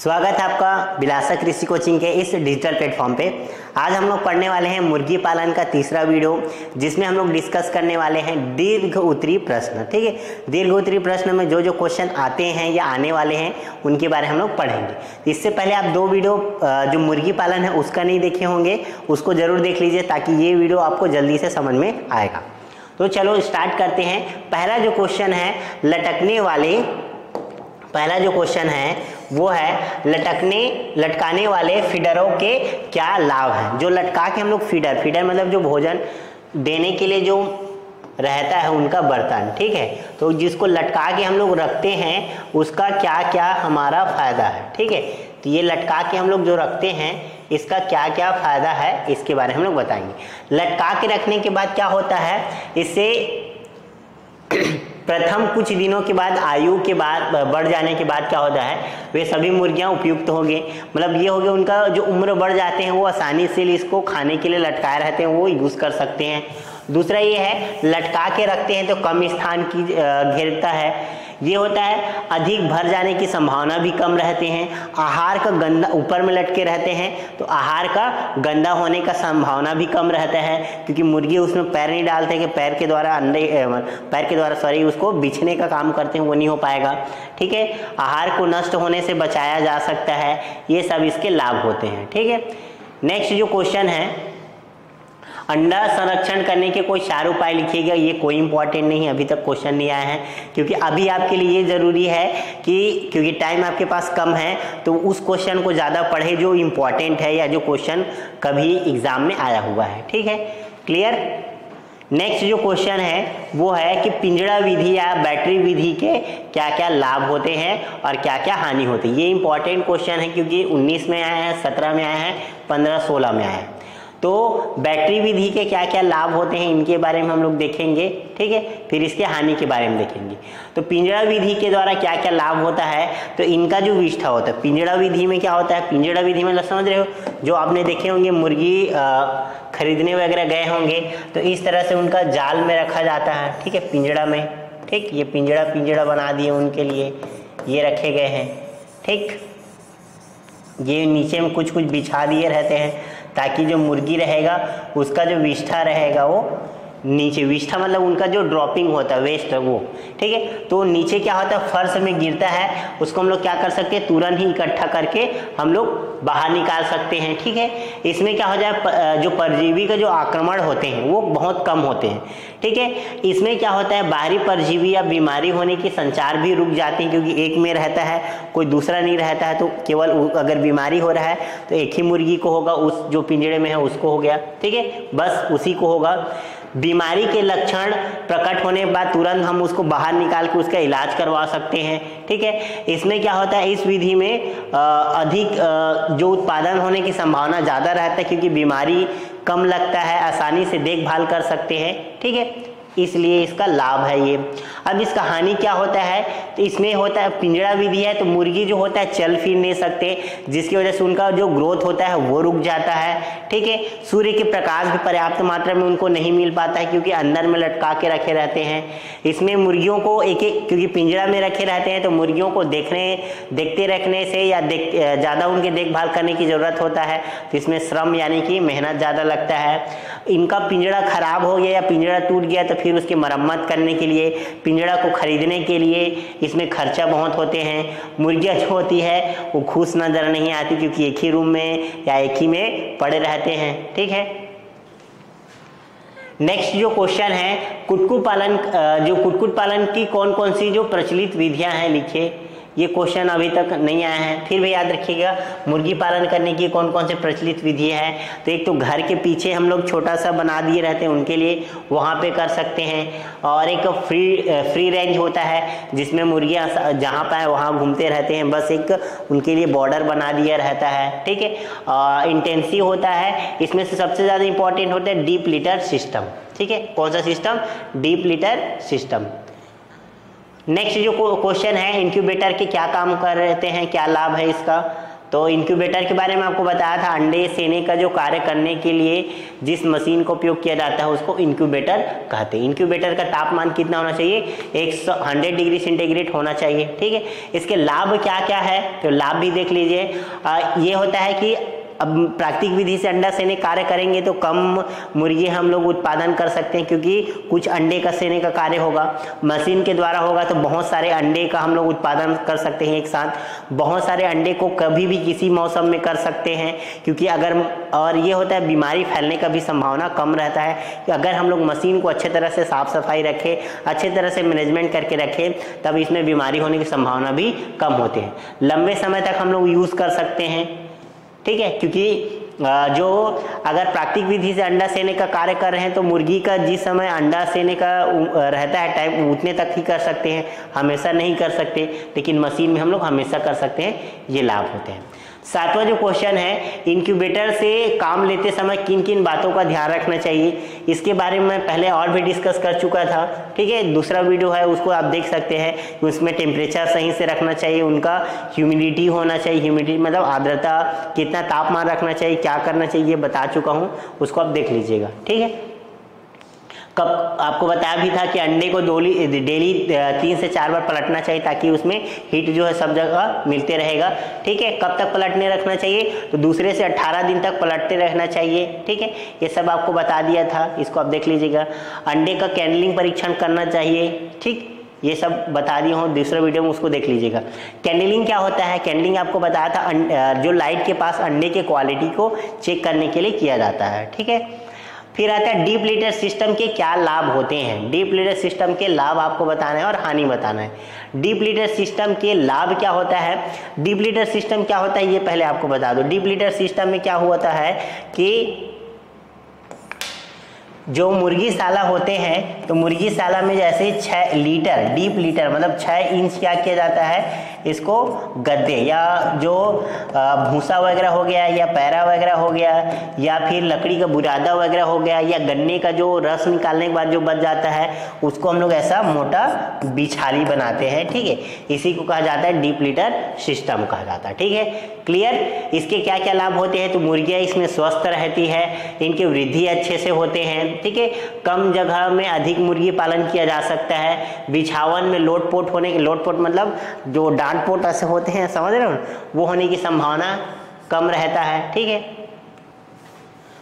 स्वागत है आपका बिलासा कृषि कोचिंग के इस डिजिटल प्लेटफॉर्म पे। आज हम लोग पढ़ने वाले हैं मुर्गी पालन का तीसरा वीडियो, जिसमें हम लोग डिस्कस करने वाले हैं दीर्घ उत्तरी प्रश्न। ठीक है, दीर्घ उत्तरी प्रश्न में जो जो क्वेश्चन आते हैं या आने वाले हैं उनके बारे में हम लोग पढ़ेंगे। इससे पहले आप दो वीडियो जो मुर्गी पालन है उसका नहीं देखे होंगे, उसको जरूर देख लीजिए ताकि ये वीडियो आपको जल्दी से समझ में आएगा। तो चलो स्टार्ट करते हैं। पहला जो क्वेश्चन है वो है लटकाने वाले फीडरों के क्या लाभ हैं। जो लटका के हम लोग फीडर मतलब जो भोजन देने के लिए जो रहता है उनका बर्तन, ठीक है, तो जिसको लटका के हम लोग रखते हैं उसका क्या क्या हमारा फायदा है। ठीक है, तो ये लटका के हम लोग जो रखते हैं इसका क्या क्या फायदा है इसके बारे में हम लोग बताएंगे। लटका के रखने के बाद क्या होता है, इससे प्रथम कुछ दिनों के बाद आयु के बाद बढ़ जाने के बाद क्या होता है, वे सभी मुर्गियां उपयुक्त होंगे। मतलब ये हो गया, उनका जो उम्र बढ़ जाते हैं वो आसानी से इसको खाने के लिए लटकाए रहते हैं, वो यूज़ कर सकते हैं। दूसरा ये है, लटका के रखते हैं तो कम स्थान की घेरता है। ये होता है अधिक भर जाने की संभावना भी कम रहते हैं। आहार का गंदा ऊपर में लटके रहते हैं तो आहार का गंदा होने का संभावना भी कम रहता है, क्योंकि मुर्गी उसमें पैर नहीं डालते कि पैर के द्वारा उसको बिछने का काम करते हैं, वो नहीं हो पाएगा। ठीक है, आहार को नष्ट होने से बचाया जा सकता है। ये सब इसके लाभ होते हैं। ठीक है, नेक्स्ट जो क्वेश्चन है, अंडा संरक्षण करने के कोई 4 उपाय लिखिएगा। ये कोई इंपॉर्टेंट नहीं है, अभी तक क्वेश्चन नहीं आया है, क्योंकि अभी आपके लिए ये जरूरी है कि क्योंकि टाइम आपके पास कम है तो उस क्वेश्चन को ज़्यादा पढ़े जो इंपॉर्टेंट है या जो क्वेश्चन कभी एग्जाम में आया हुआ है। ठीक है, क्लियर। नेक्स्ट जो क्वेश्चन है वो है कि पिंजड़ा विधि या बैटरी विधि के क्या क्या लाभ होते हैं और क्या क्या हानि होती है। ये इंपॉर्टेंट क्वेश्चन है क्योंकि 19 में आया है, 17 में आया है, 15, 16 में आया है। तो बैटरी विधि के क्या क्या लाभ होते हैं इनके बारे में हम लोग देखेंगे। ठीक है, फिर इसके हानि के बारे में देखेंगे। तो पिंजड़ा विधि के द्वारा क्या क्या लाभ होता है, तो इनका जो विष्ठा होता है पिंजड़ा विधि में क्या होता है, पिंजड़ा विधि में समझ रहे हो, जो आपने देखे होंगे मुर्गी खरीदने वगैरह गए होंगे तो इस तरह से उनका जाल में रखा जाता है। ठीक है, पिंजड़ा में। ठीक, ये पिंजड़ा बना दिए उनके लिए, ये रखे गए हैं। ठीक, ये नीचे में कुछ बिछा दिए रहते हैं ताकि जो मुर्गी रहेगा उसका जो विष्ठा रहेगा वो नीचे, विष्ठा मतलब उनका जो ड्रॉपिंग होता है वेस्ट है वो। ठीक है, तो नीचे क्या होता है, फर्श में गिरता है, उसको हम लोग क्या कर सकते हैं, तुरंत ही इकट्ठा करके हम लोग बाहर निकाल सकते हैं। ठीक है, इसमें क्या हो जाए, जो परजीवी का जो आक्रमण होते हैं वो बहुत कम होते हैं। ठीक है, इसमें क्या होता है, बाहरी परजीवी या बीमारी होने की संचार भी रुक जाते हैं, क्योंकि एक में रहता है कोई दूसरा नहीं रहता है, तो केवल अगर बीमारी हो रहा है तो एक ही मुर्गी को होगा, उस जो पिंजड़े में है उसको हो गया। ठीक है, बस उसी को होगा। बीमारी के लक्षण प्रकट होने के बाद तुरंत हम उसको बाहर निकाल के उसका इलाज करवा सकते हैं। ठीक है, इसमें क्या होता है, इस विधि में अधिक जो उत्पादन होने की संभावना ज़्यादा रहता है, क्योंकि बीमारी कम लगता है, आसानी से देखभाल कर सकते हैं। ठीक है, इसलिए इसका लाभ है ये। अब इसका हानि क्या होता है, तो इसमें होता है पिंजड़ा विधि है तो मुर्गी जो होता है चल फिर नहीं सकते, जिसकी वजह से उनका जो ग्रोथ होता है वो रुक जाता है। ठीक है, सूर्य के प्रकाश भी पर्याप्त मात्रा में उनको नहीं मिल पाता है, क्योंकि अंदर में लटका के रखे रहते हैं। इसमें मुर्गियों को क्योंकि पिंजड़ा में रखे रहते हैं तो मुर्गियों को देखते रखने से या ज़्यादा उनके देखभाल करने की ज़रूरत होता है, तो इसमें श्रम यानी कि मेहनत ज़्यादा लगता है। इनका पिंजड़ा खराब हो गया या पिंजड़ा टूट गया तो फिर उसकी मरम्मत करने के लिए, पिंजड़ा को खरीदने के लिए इसमें खर्चा बहुत होते हैं। मुर्गियाँ जो होती है वो खुश नजर नहीं आती, क्योंकि एक ही रूम में या एक ही में पड़े रहते हैं। ठीक है, नेक्स्ट जो क्वेश्चन है, कुक्कुट पालन की कौन कौन सी जो प्रचलित विधियां हैं लिखे। ये क्वेश्चन अभी तक नहीं आया है, फिर भी याद रखिएगा मुर्गी पालन करने की कौन कौन से प्रचलित विधि है। तो एक तो घर के पीछे हम लोग छोटा सा बना दिए रहते हैं उनके लिए, वहाँ पे कर सकते हैं। और एक फ्री रेंज होता है जिसमें मुर्गियाँ जहाँ पाए वहाँ घूमते रहते हैं, बस एक उनके लिए बॉर्डर बना दिया रहता है। ठीक है, इंटेंसिव होता है, इसमें से सबसे ज़्यादा इंपॉर्टेंट होता है डीप लिटर सिस्टम। ठीक है, कौन सा system, deep litre system. Next जो क्वेश्चन है, इंक्यूबेटर के क्या काम करते हैं, क्या लाभ है इसका, तो इंक्यूबेटर के बारे में आपको बताया था, अंडे सेने का जो कार्य करने के लिए जिस मशीन का उपयोग किया जाता है उसको इंक्यूबेटर कहते हैं। इंक्यूबेटर का तापमान कितना होना चाहिए, 100 डिग्री सेंटीग्रेड होना चाहिए, ठीक है। इसके लाभ क्या क्या है, तो लाभ भी देख लीजिए। ये होता है कि अब प्राकृतिक विधि से अंडा सेने कार्य करेंगे तो कम मुर्गी हम लोग उत्पादन कर सकते हैं, क्योंकि कुछ अंडे का सेने का कार्य होगा। मशीन के द्वारा होगा तो बहुत सारे अंडे का हम लोग उत्पादन कर सकते हैं एक साथ। बहुत सारे अंडे को कभी भी किसी मौसम में कर सकते हैं, क्योंकि अगर, और ये होता है बीमारी फैलने का भी संभावना कम रहता है कि अगर हम लोग मशीन को अच्छे तरह से साफ सफाई रखें, अच्छे तरह से मैनेजमेंट करके रखें, तब इसमें बीमारी होने की संभावना भी कम होती है। लंबे समय तक हम लोग यूज़ कर सकते हैं, ठीक है, क्योंकि जो अगर प्राकृतिक विधि से अंडा सेने का कार्य कर रहे हैं तो मुर्गी का जिस समय अंडा सेने का रहता है टाइम, उतने तक ही कर सकते हैं, हमेशा नहीं कर सकते। लेकिन मशीन में हम लोग हमेशा कर सकते हैं, ये लाभ होते हैं। सातवां जो क्वेश्चन है, इंक्यूबेटर से काम लेते समय किन किन बातों का ध्यान रखना चाहिए, इसके बारे में मैं पहले और भी डिस्कस कर चुका था, ठीक है। दूसरा वीडियो है उसको आप देख सकते हैं। उसमें टेम्परेचर सही से रखना चाहिए, उनका ह्यूमिडिटी होना चाहिए, ह्यूमिडिटी मतलब आर्द्रता, कितना तापमान रखना चाहिए, क्या करना चाहिए, ये बता चुका हूँ, उसको आप देख लीजिएगा, ठीक है। कब आपको बताया भी था कि अंडे को डेली 3 से 4 बार पलटना चाहिए, ताकि उसमें हीट जो है सब जगह मिलते रहेगा, ठीक है। कब तक पलटने रखना चाहिए, तो दूसरे से 18 दिन तक पलटते रहना चाहिए, ठीक है। ये सब आपको बता दिया था, इसको आप देख लीजिएगा। अंडे का कैंडलिंग परीक्षण करना चाहिए, ठीक, ये सब बता दिया हूँ, दूसरा वीडियो में उसको देख लीजिएगा। कैंडलिंग क्या होता है, कैंडलिंग आपको बताया था जो लाइट के पास अंडे के क्वालिटी को चेक करने के लिए किया जाता है, ठीक है। फिर आता है डीप लीटर सिस्टम के क्या लाभ होते हैं। डीप लीटर सिस्टम के लाभ आपको बताना है और हानि बताना है। डीप लीटर सिस्टम के लाभ क्या होता है, डीप लीटर सिस्टम क्या होता है ये पहले आपको बता दो। डीप लीटर सिस्टम में क्या होता है कि जो मुर्गीशाला होते हैं, तो मुर्गीशाला में जैसे 6 लीटर, डीप लीटर मतलब 6 इंच क्या किया जाता है, इसको गद्दे या जो भूसा वगैरह हो गया या पैरा वगैरह हो गया या फिर लकड़ी का बुरादा वगैरह हो गया या गन्ने का जो रस निकालने के बाद जो बच जाता है, उसको हम लोग ऐसा मोटा बिछाली बनाते हैं, ठीक है। इसी को कहा जाता है डीप लीटर सिस्टम कहा जाता है, ठीक है। क्लियर। इसके क्या क्या लाभ होते हैं, तो मुर्गियाँ इसमें स्वस्थ रहती है, इनकी वृद्धि अच्छे से होते हैं, ठीक है। कम जगह में अधिक मुर्गी पालन किया जा सकता है। बिछावन में लोटपोट होने के, लोटपोट मतलब जो डांट पोट ऐसे होते हैं, समझ रहे हो, वो होने की संभावना कम रहता है, ठीक है।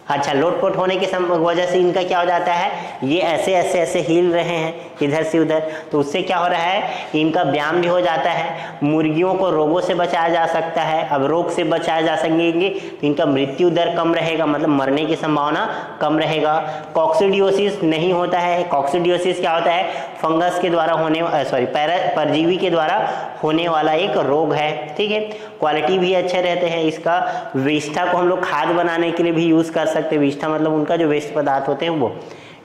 अच्छा, लोटपोट होने की वजह से इनका क्या हो जाता है, ये ऐसे ऐसे ऐसे हिल रहे हैं इधर से उधर, तो उससे क्या हो रहा है, इनका व्यायाम भी हो जाता है। मुर्गियों को रोगों से बचाया जा सकता है। अब रोग से बचाया जा सकेंगे तो इनका मृत्यु दर कम रहेगा, मतलब मरने की संभावना कम रहेगा। कॉक्सिडियोसिस नहीं होता है। कॉक्सिडियोसिस क्या होता है, फंगस के द्वारा होने परजीवी के द्वारा होने वाला एक रोग है, ठीक है। क्वालिटी भी अच्छे रहते हैं। इसका विष्ठा को हम लोग खाद बनाने के लिए भी यूज कर सकते हैं। विष्ठा मतलब उनका जो वेस्ट पदार्थ होते हैं वो,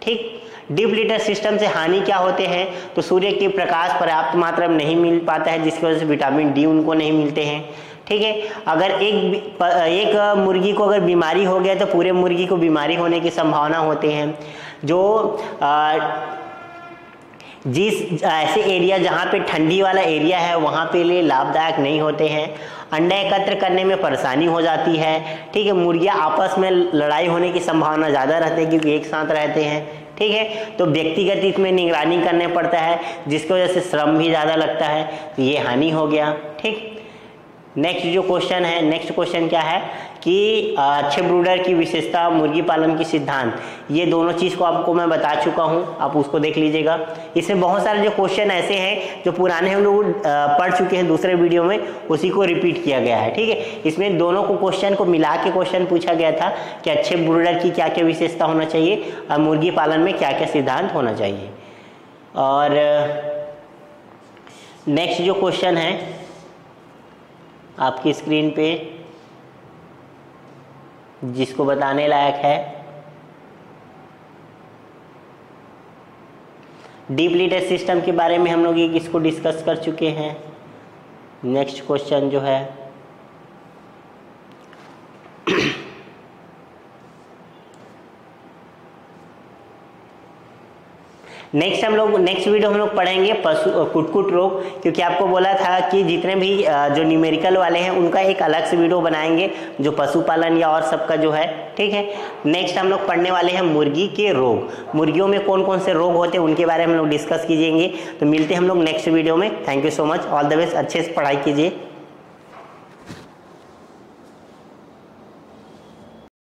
ठीक। डीप लीटर सिस्टम से हानि क्या होते हैं, तो सूर्य के प्रकाश पर्याप्त मात्रा में नहीं मिल पाता है, जिसकी वजह से विटामिन डी उनको नहीं मिलते हैं, ठीक है। अगर एक मुर्गी को अगर बीमारी हो गया तो पूरे मुर्गी को बीमारी होने की संभावना होते हैं। जो जिस ऐसे एरिया जहाँ पे ठंडी वाला एरिया है वहाँ पे लिए लाभदायक नहीं होते हैं। अंडा एकत्र करने में परेशानी हो जाती है, ठीक है। मुर्गियाँ आपस में लड़ाई होने की संभावना ज़्यादा रहती है क्योंकि एक साथ रहते हैं, ठीक है। तो व्यक्तिगत इसमें निगरानी करने पड़ता है, जिसकी वजह से श्रम भी ज़्यादा लगता है, तो ये हानि हो गया, ठीक। नेक्स्ट जो क्वेश्चन है, नेक्स्ट क्वेश्चन क्या है कि अच्छे ब्रूडर की विशेषता, मुर्गी पालन की सिद्धांत, ये दोनों चीज़ को आपको मैं बता चुका हूँ, आप उसको देख लीजिएगा। इसमें बहुत सारे जो क्वेश्चन ऐसे हैं जो पुराने हम लोग पढ़ चुके हैं दूसरे वीडियो में, उसी को रिपीट किया गया है, ठीक है। इसमें दोनों को क्वेश्चन को मिला के क्वेश्चन पूछा गया था कि अच्छे ब्रूडर की क्या क्या विशेषता होना चाहिए और मुर्गी पालन में क्या क्या सिद्धांत होना चाहिए। और नेक्स्ट जो क्वेश्चन है आपकी स्क्रीन पे, जिसको बताने लायक है, डीप लीटर सिस्टम के बारे में हम लोग इसको डिस्कस कर चुके हैं। नेक्स्ट क्वेश्चन जो है नेक्स्ट वीडियो हम लोग पढ़ेंगे पशु कुटकुट रोग, क्योंकि आपको बोला था कि जितने भी जो न्यूमेरिकल वाले हैं उनका एक अलग से वीडियो बनाएंगे जो पशुपालन या और सबका जो है, ठीक है। नेक्स्ट हम लोग पढ़ने वाले हैं मुर्गी के रोग, मुर्गियों में कौन कौन से रोग होते हैं उनके बारे में हम लोग डिस्कस कीजिएंगे। तो मिलते हैं हम लोग नेक्स्ट वीडियो में। Thank you so much, all the best, अच्छे से पढ़ाई कीजिए।